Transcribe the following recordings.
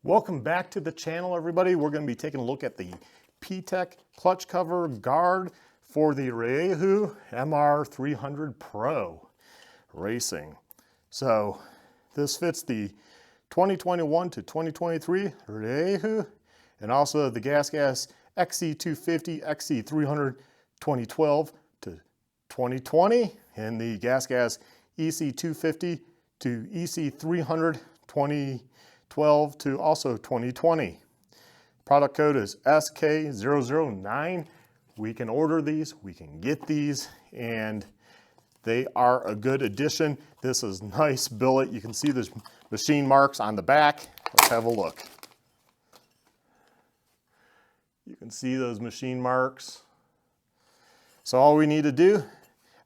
Welcome back to the channel, everybody. We're going to be taking a look at the P-TECH clutch cover guard for the Rieju MR300 Pro Racing. So this fits the 2021 to 2023 Rieju and also the GasGas XC250, XC300 2012 to 2020 and the GasGas EC250 to EC300 2012 to also 2020. Product code is SK009. We can order these, we can get these, and they are a good addition. This is nice billet. You can see there's machine marks on the back. Let's have a look. You can see those machine marks. So all we need to do,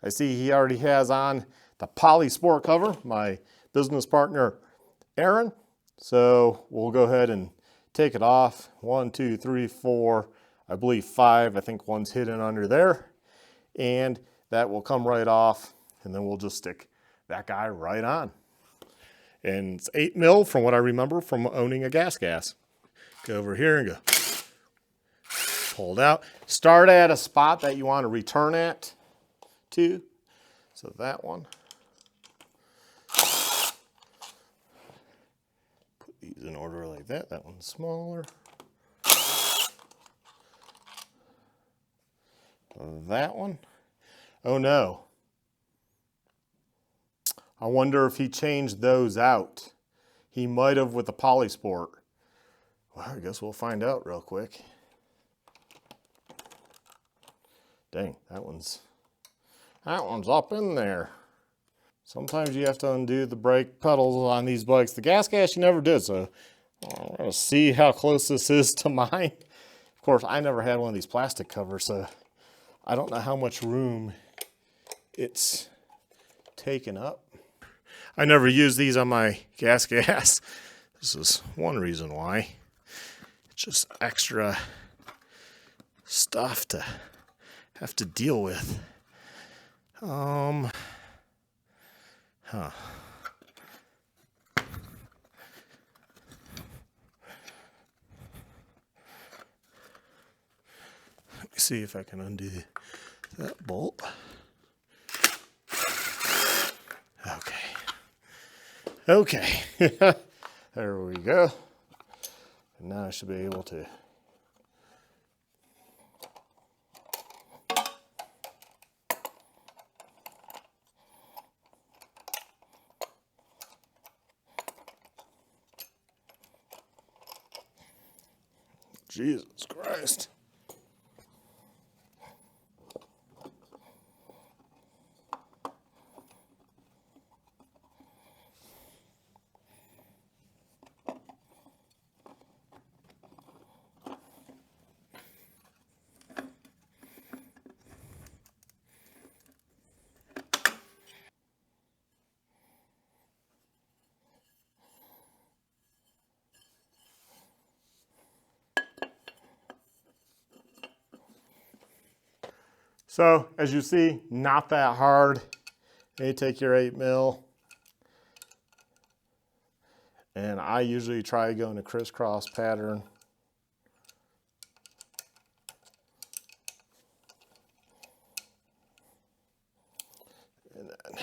I see he already has on the poly sport cover, my business partner Aaron. So we'll go ahead and take it off. 1, 2, 3, 4, I believe 5. I think one's hidden under there. And that will come right off, and then we'll just stick that guy right on. And it's 8 mil from what I remember from owning a GasGas. Go over here and go. Pull it out. Start at a spot that you want to return at to. So that one. Put these in order like that. That one's smaller. That one. Oh no. I wonder if he changed those out. He might have with the Polysport. Well, I guess we'll find out real quick. Dang, that one's up in there. Sometimes you have to undo the brake pedals on these bikes. The GasGas you never did, so I'm gonna see how close this is to mine. Of course, I never had one of these plastic covers, so I don't know how much room it's taken up. I never use these on my GasGas. This is one reason why. It's just extra stuff to have to deal with. Let me see if I can undo that bolt. Okay. There we go. And now I should be able to Jesus Christ. So, as you see, not that hard. You take your 8 mil. And I usually try to go in a crisscross pattern. And then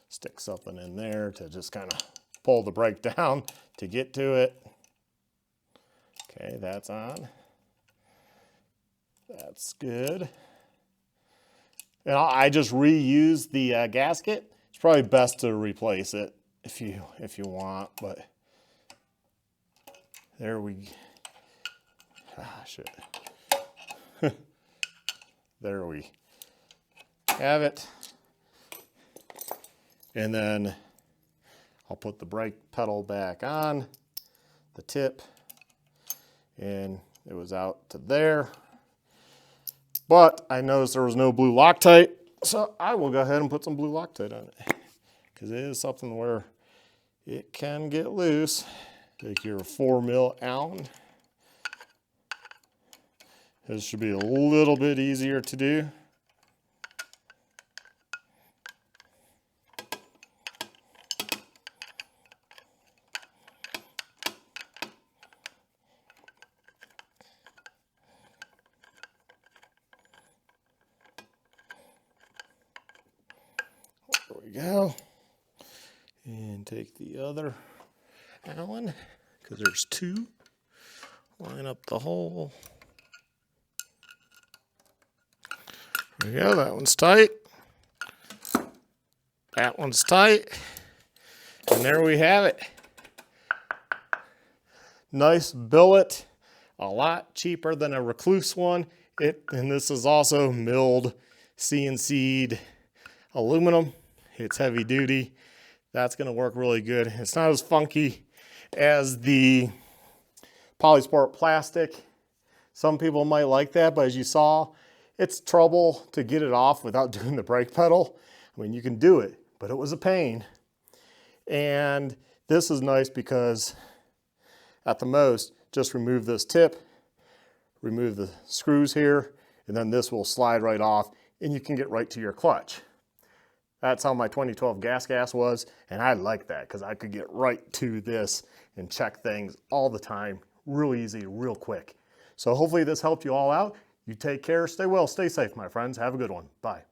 stick something in there to just kind of pull the brake down to get to it. Okay, that's on. That's good. And I just reuse the gasket. It's probably best to replace it if you want, but there we shit. There we have it. And then I'll put the brake pedal back on the tip, and it was out to there. But I noticed there was no blue Loctite, so I will go ahead and put some blue Loctite on it, because it is something where it can get loose. Take your 4 mil Allen. This should be a little bit easier to do. go. And take the other Allen, because there's two. Line up the hole. There we go, that one's tight. That one's tight. And there we have it. Nice billet, a lot cheaper than a Recluse one. And this is also milled CNC'd aluminum. It's heavy duty. That's gonna work really good. It's not as funky as the Polysport plastic. Some people might like that, but as you saw, it's trouble to get it off without doing the brake pedal. I mean, you can do it, but it was a pain. And this is nice because at the most, just remove this tip, remove the screws here, and then this will slide right off and you can get right to your clutch. That's how my 2012 gas was, and I like that because I could get right to this and check things all the time, real easy, real quick. So hopefully this helped you all out. You take care, stay well, stay safe, my friends. Have a good one. Bye.